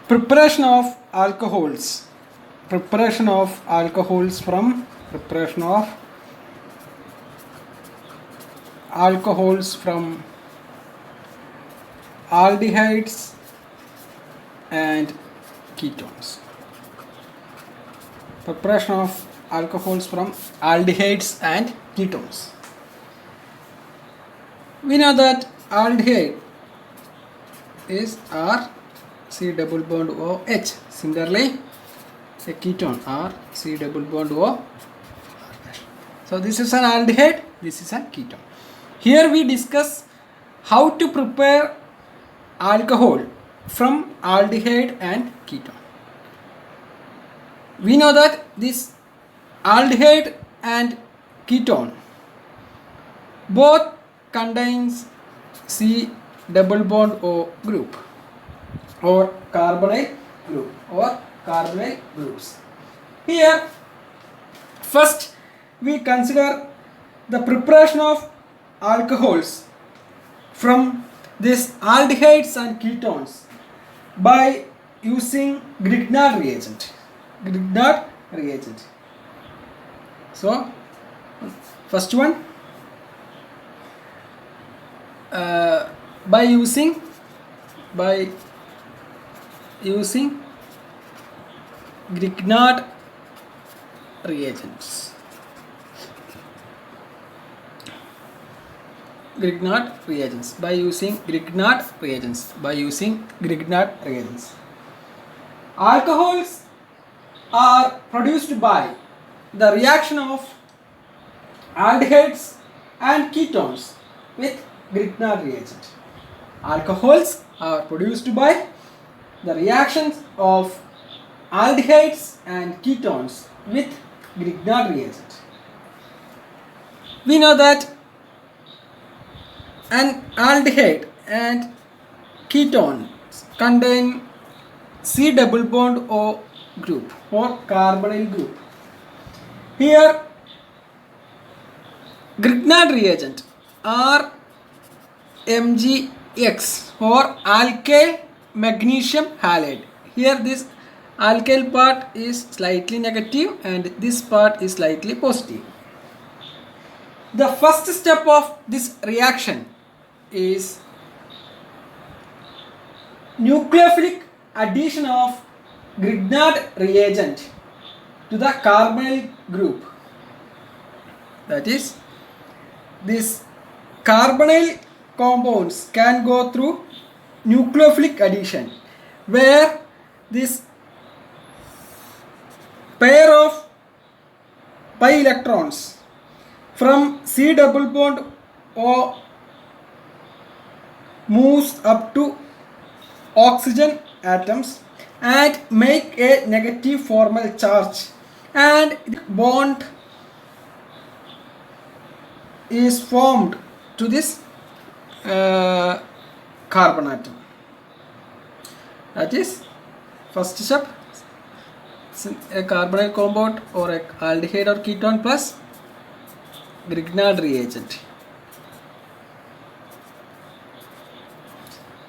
Preparation of alcohols. Preparation of alcohols from aldehydes and ketones. Preparation of alcohols from aldehydes and ketones. We know that aldehyde is R C double bond OH. Similarly, a ketone R C double bond O. So this is an aldehyde, this is a ketone. Here we discuss how to prepare alcohol from aldehyde and ketone. We know that this aldehyde and ketone both contains C double bond O group or carbonyl group or carbonyl groups. Here first we consider the preparation of alcohols from these aldehydes and ketones by using Grignard reagent. So first one, by using Grignard reagents. By using Grignard reagents. Alcohols are produced by the reaction of aldehydes and ketones with Grignard reagent. Alcohols are produced by the reactions of aldehydes and ketones with Grignard reagent. We know that an aldehyde and ketone contain C double bond O group or carbonyl group. Here Grignard reagent are MgX or alkyl magnesium halide. Here this alkyl part is slightly negative and this part is slightly positive. The first step of this reaction is nucleophilic addition of Grignard reagent to the carbonyl group. That is, these carbonyl compounds can go through nucleophilic addition, where this pair of pi electrons from C double bond O moves up to oxygen atoms and make a negative formal charge, and the bond is formed to this carbon atom. That is first step, a carbonyl compound or a aldehyde or ketone plus Grignard reagent.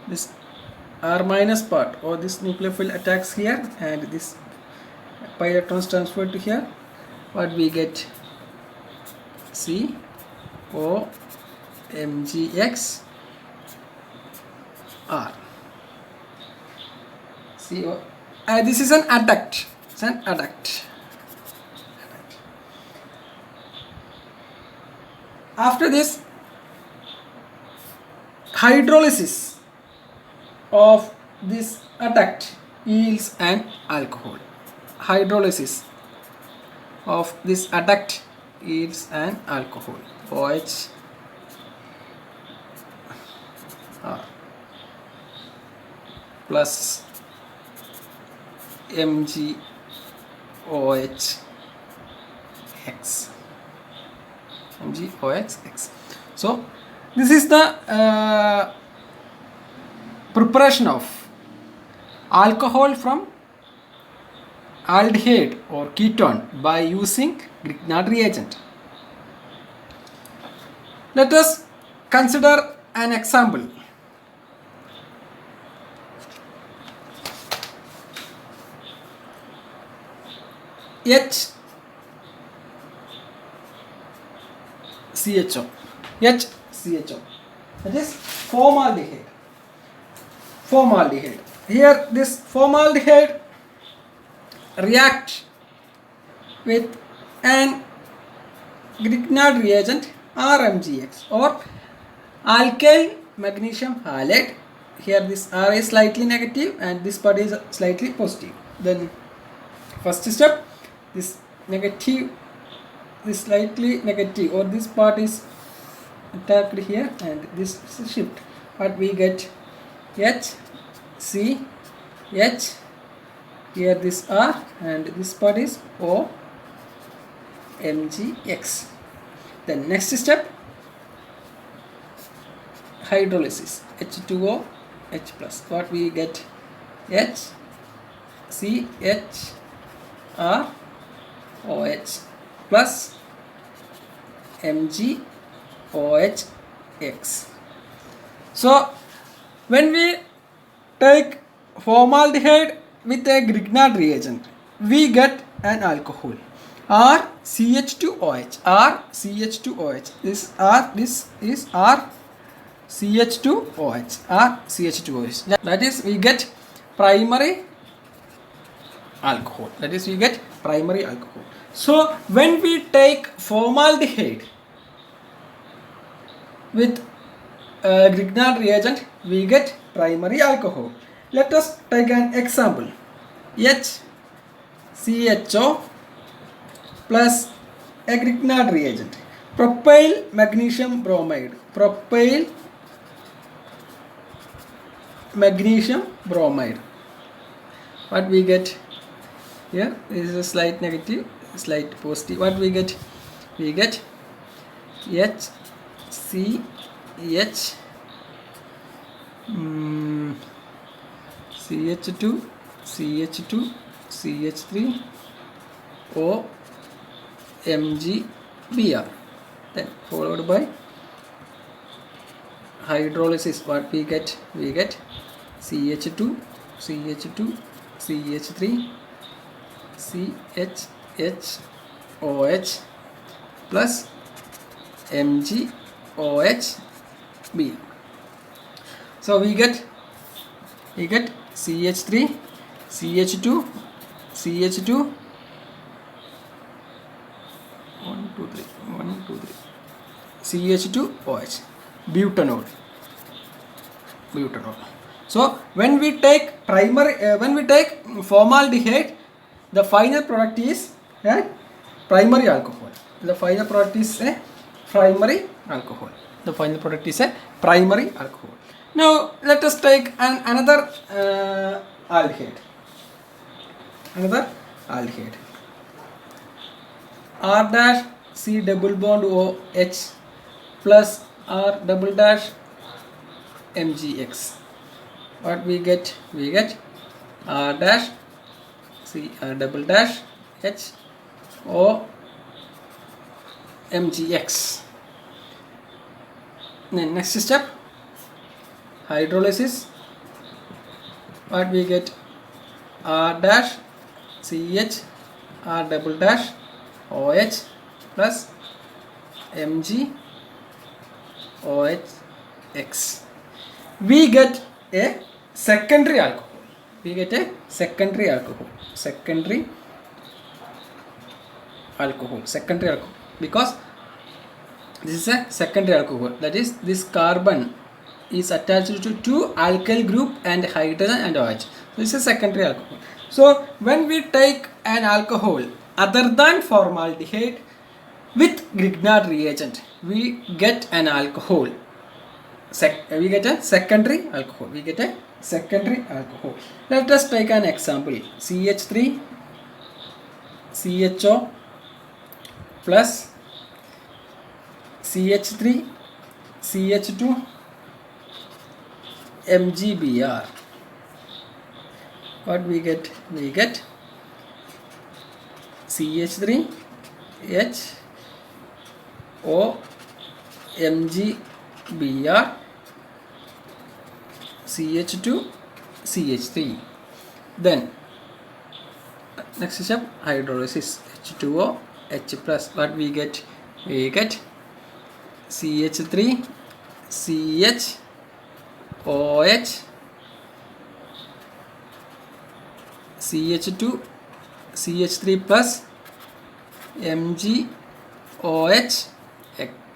This R minus part or this nucleophile attacks here and this pi electrons transferred to here. What we get? C O MgX R. CO. This is an adduct. It's an adduct. After this, hydrolysis of this adduct yields an alcohol. Hydrolysis of this adduct yields an alcohol. OH R plus MgOH X. So this is the preparation of alcohol from aldehyde or ketone by using Grignard reagent. Let us consider an example. HCHO. HCHO. That is formaldehyde. Formaldehyde. Here this formaldehyde react with an Grignard reagent RMGX or alkyl magnesium halide. Here this R is slightly negative and this part is slightly positive. Then first step, this negative, this slightly negative or this part is attacked here and this is shift. But we get H, C, H, here this R and this part is O, MgX. Then next step, hydrolysis, H2O, H plus. What we get? H, C, H, R, OH plus MgOH, X. So when we take formaldehyde with a Grignard reagent, we get an alcohol RCH2OH. RCH2OH. This is RCH2OH. RCH2OH. That is, we get primary alcohol. That is, we get primary alcohol. So when we take formaldehyde with Grignard reagent, we get primary alcohol. Let us take an example. HCHO plus a Grignard reagent, propyl magnesium bromide. Propyl magnesium bromide. What we get here is a slight negative, slight positive. What we get? We get HCH CH2 CH2 CH3 O MgBr, then followed by hydrolysis. What we get? We get CH2 CH2 CH3 CHHOH plus MgOHB. So we get CH3 CH2 CH2 1 2 3 CH2OH, butanol. So when we take formaldehyde, the final product is a primary alcohol. The final product is a primary alcohol. Now let us take another aldehyde. R dash C double bond OH plus R double dash MgX. What we get? We get R dash C R double dash H O MgX. Then next step, hydrolysis. What we get? R dash CH R double dash OH plus MgOH. We get a secondary alcohol. Secondary alcohol because this is a secondary alcohol. That is, this carbon is attached to two alkyl group and hydrogen and OH. So this is a secondary alcohol. So when we take an alcohol other than formaldehyde with Grignard reagent, we get an alcohol. We get a secondary alcohol. Let us take an example. CH3 CHO plus CH3 CH2 MgBr. What we get? We get CH3 H O MgBr CH2 CH3. Then Next step, hydrolysis. H2O, H plus. What we get? We get CH3, CH, OH, CH2, CH3 plus MgOH,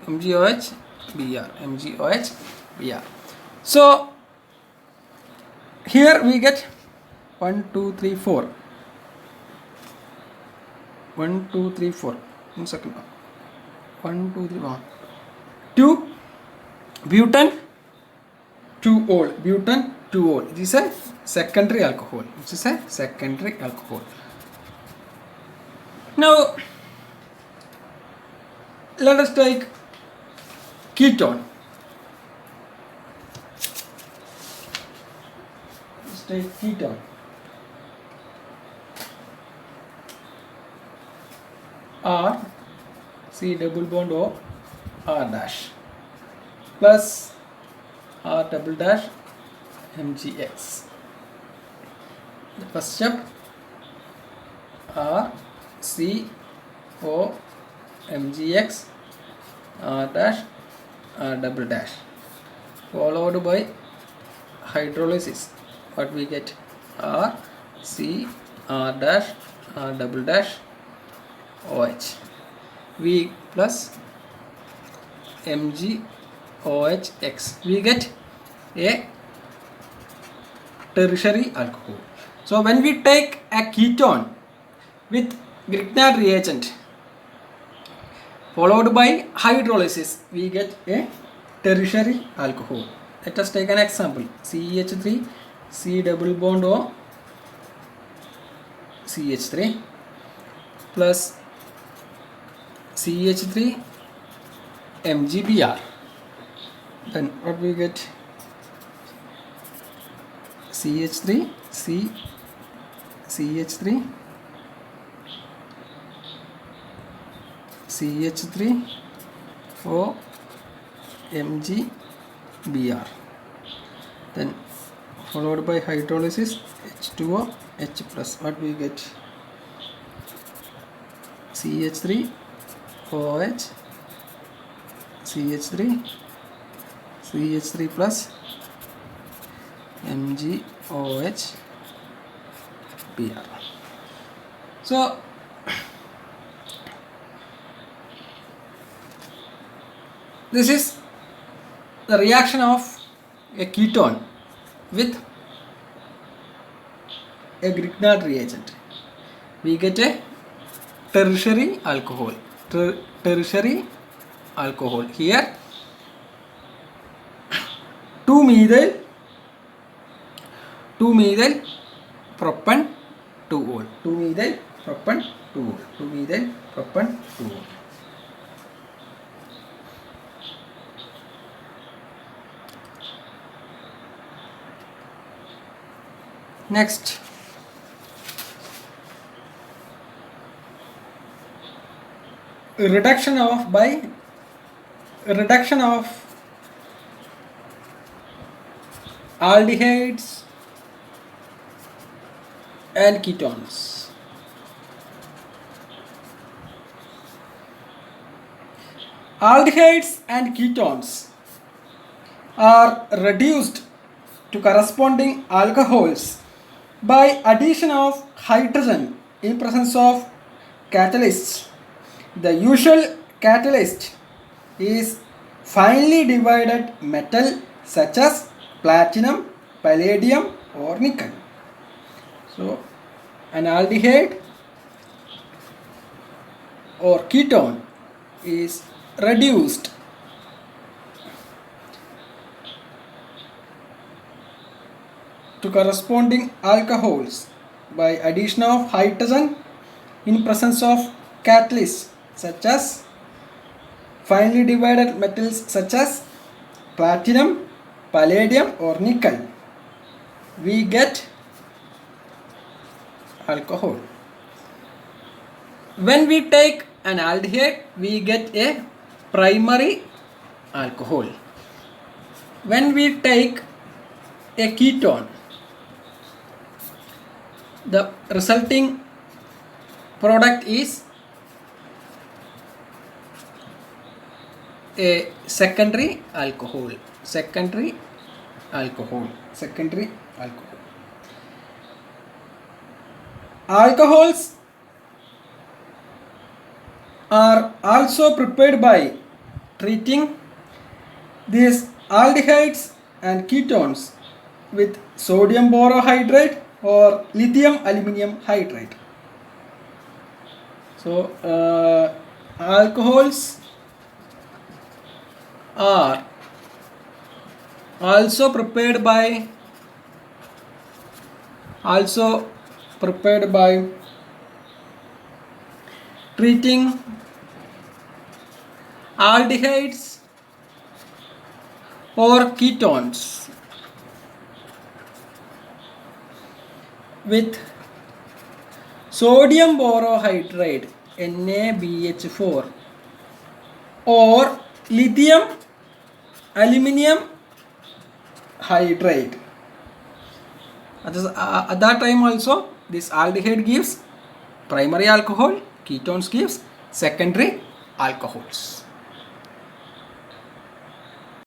MgOH, Br, MgOH, Br. So here we get 1, 2, 3, 4. 1, 2, 3, 4. 1 second. 1, 2, 3, 1. 2 butane 2-ol. Butane 2-ol. It is a secondary alcohol. It is a secondary alcohol. Now let us take ketone. Let's take ketone. R C double bond O R dash plus R double dash MgX. The first step, R C O MgX R dash R double dash, followed by hydrolysis. What we get? R C R dash R double dash OH, V plus MgOHX. We get a tertiary alcohol. So when we take a ketone with Grignard reagent followed by hydrolysis, we get a tertiary alcohol. Let us take an example. CH3, C double bond O, CH3 plus CH3 MgBr. Then what we get? CH3 C CH3 CH3 O MgBr. Then followed by hydrolysis, H2O H plus. What we get? CH3 OH CH3 plus MgOH Br. So this is the reaction of a ketone with a Grignard reagent. We get a tertiary alcohol. Tertiary alcohol. Here 2-methyl propan 2-ol. 2-methyl propan 2-ol. 2-methyl propan 2-ol. Next, reduction of aldehydes and ketones. Aldehydes and ketones are reduced to corresponding alcohols by addition of hydrogen in presence of catalysts. The usual catalyst is finely divided metal such as platinum, palladium or nickel. So an aldehyde or ketone is reduced to corresponding alcohols by addition of hydrogen in presence of catalysts such as finely divided metals such as platinum, palladium or nickel. We get alcohol. When we take an aldehyde, we get a primary alcohol. When we take a ketone, the resulting product is a secondary alcohol. Secondary alcohol. Secondary alcohol. Alcohols are also prepared by treating these aldehydes and ketones with sodium borohydride or lithium aluminum hydride. So alcohols are also prepared by treating aldehydes or ketones with sodium borohydride NaBH4 or lithium aluminum hydride. At that time also this aldehyde gives primary alcohol, ketones gives secondary alcohols.